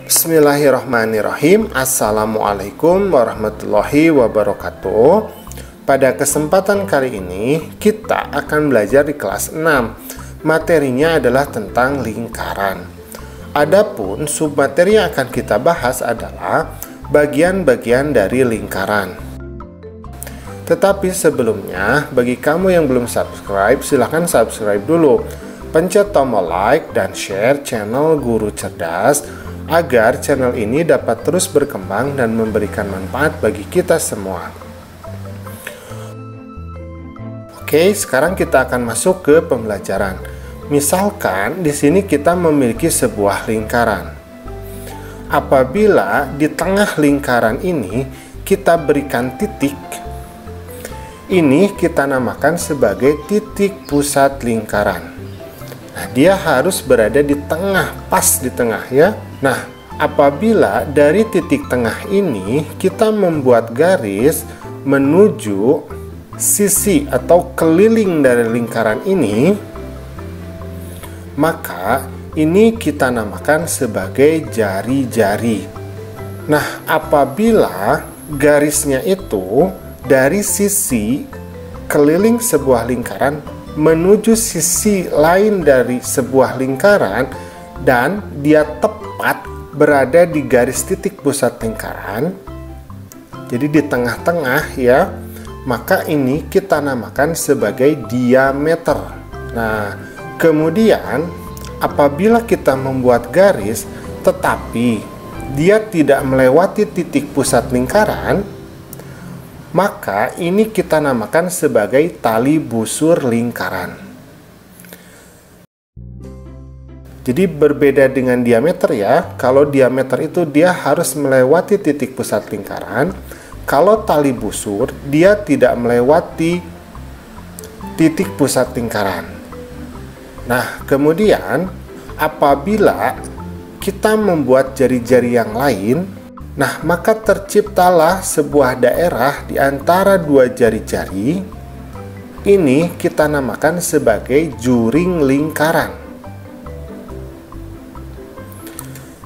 Bismillahirrahmanirrahim. Assalamualaikum warahmatullahi wabarakatuh. Pada kesempatan kali ini kita akan belajar di kelas 6. Materinya adalah tentang lingkaran. Adapun submateri yang akan kita bahas adalah bagian-bagian dari lingkaran. Tetapi sebelumnya, bagi kamu yang belum subscribe, silahkan subscribe dulu. Pencet tombol like dan share channel Guru Cerdas agar channel ini dapat terus berkembang dan memberikan manfaat bagi kita semua. Oke, sekarang kita akan masuk ke pembelajaran. Misalkan di sini kita memiliki sebuah lingkaran. Apabila di tengah lingkaran ini kita berikan titik, ini kita namakan sebagai titik pusat lingkaran. Nah, dia harus berada di tengah, pas di tengah ya. Nah, apabila dari titik tengah ini kita membuat garis menuju sisi atau keliling dari lingkaran ini, maka ini kita namakan sebagai jari-jari. Nah, apabila garisnya itu dari sisi keliling sebuah lingkaran menuju sisi lain dari sebuah lingkaran dan dia tepat berada di garis titik pusat lingkaran, jadi di tengah-tengah ya, maka ini kita namakan sebagai diameter. Nah, kemudian apabila kita membuat garis tetapi dia tidak melewati titik pusat lingkaran, maka ini kita namakan sebagai tali busur lingkaran. Jadi berbeda dengan diameter ya. Kalau diameter itu dia harus melewati titik pusat lingkaran. Kalau tali busur dia tidak melewati titik pusat lingkaran. Nah, kemudian apabila kita membuat jari-jari yang lain, nah, maka terciptalah sebuah daerah di antara dua jari-jari. Ini kita namakan sebagai juring lingkaran.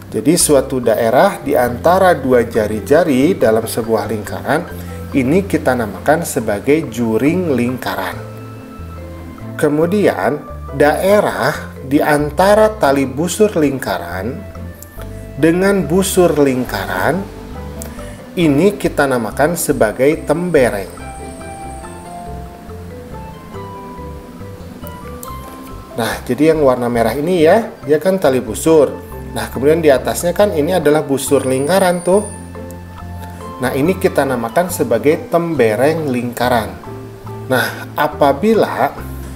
Jadi suatu daerah di antara dua jari-jari dalam sebuah lingkaran, ini kita namakan sebagai juring lingkaran. Kemudian, daerah di antara tali busur lingkaran dengan busur lingkaran, ini kita namakan sebagai tembereng. Nah, jadi yang warna merah ini ya, dia kan tali busur. Nah, kemudian di atasnya kan ini adalah busur lingkaran tuh. Nah, ini kita namakan sebagai tembereng lingkaran. Nah, apabila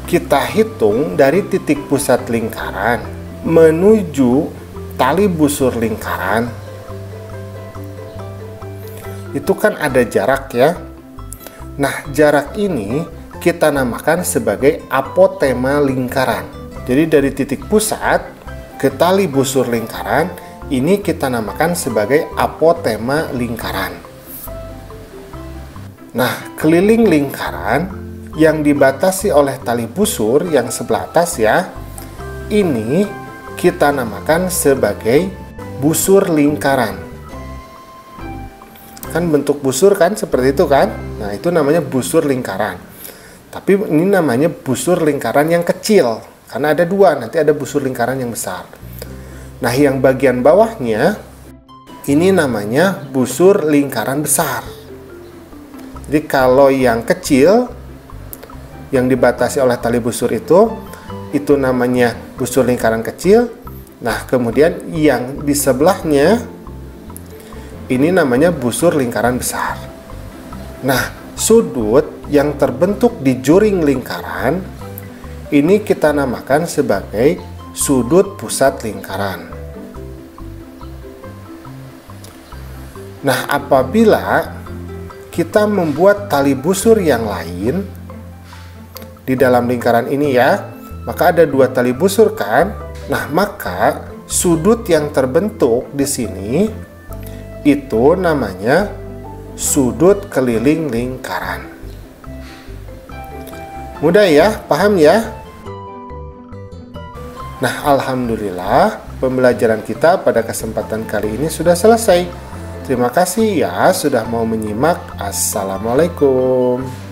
kita hitung dari titik pusat lingkaran menuju tali busur lingkaran, itu kan ada jarak ya. Nah, jarak ini kita namakan sebagai apotema lingkaran. Jadi dari titik pusat ke tali busur lingkaran, ini kita namakan sebagai apotema lingkaran. Nah, keliling lingkaran yang dibatasi oleh tali busur yang sebelah atas ya, ini kita namakan sebagai busur lingkaran. Kan bentuk busur kan seperti itu kan? Nah, itu namanya busur lingkaran. Tapi ini namanya busur lingkaran yang kecil, karena ada dua, nanti ada busur lingkaran yang besar. Nah, yang bagian bawahnya ini namanya busur lingkaran besar. Jadi kalau yang kecil yang dibatasi oleh tali busur itu namanya busur lingkaran kecil. Nah, kemudian yang di sebelahnya ini namanya busur lingkaran besar. Nah, sudut yang terbentuk di juring lingkaran ini kita namakan sebagai sudut pusat lingkaran. Nah, apabila kita membuat tali busur yang lain di dalam lingkaran ini ya, maka ada dua tali busur kan? Nah, maka sudut yang terbentuk di sini itu namanya sudut keliling lingkaran. Mudah ya, paham ya? Nah, alhamdulillah pembelajaran kita pada kesempatan kali ini sudah selesai. Terima kasih ya sudah mau menyimak. Assalamualaikum.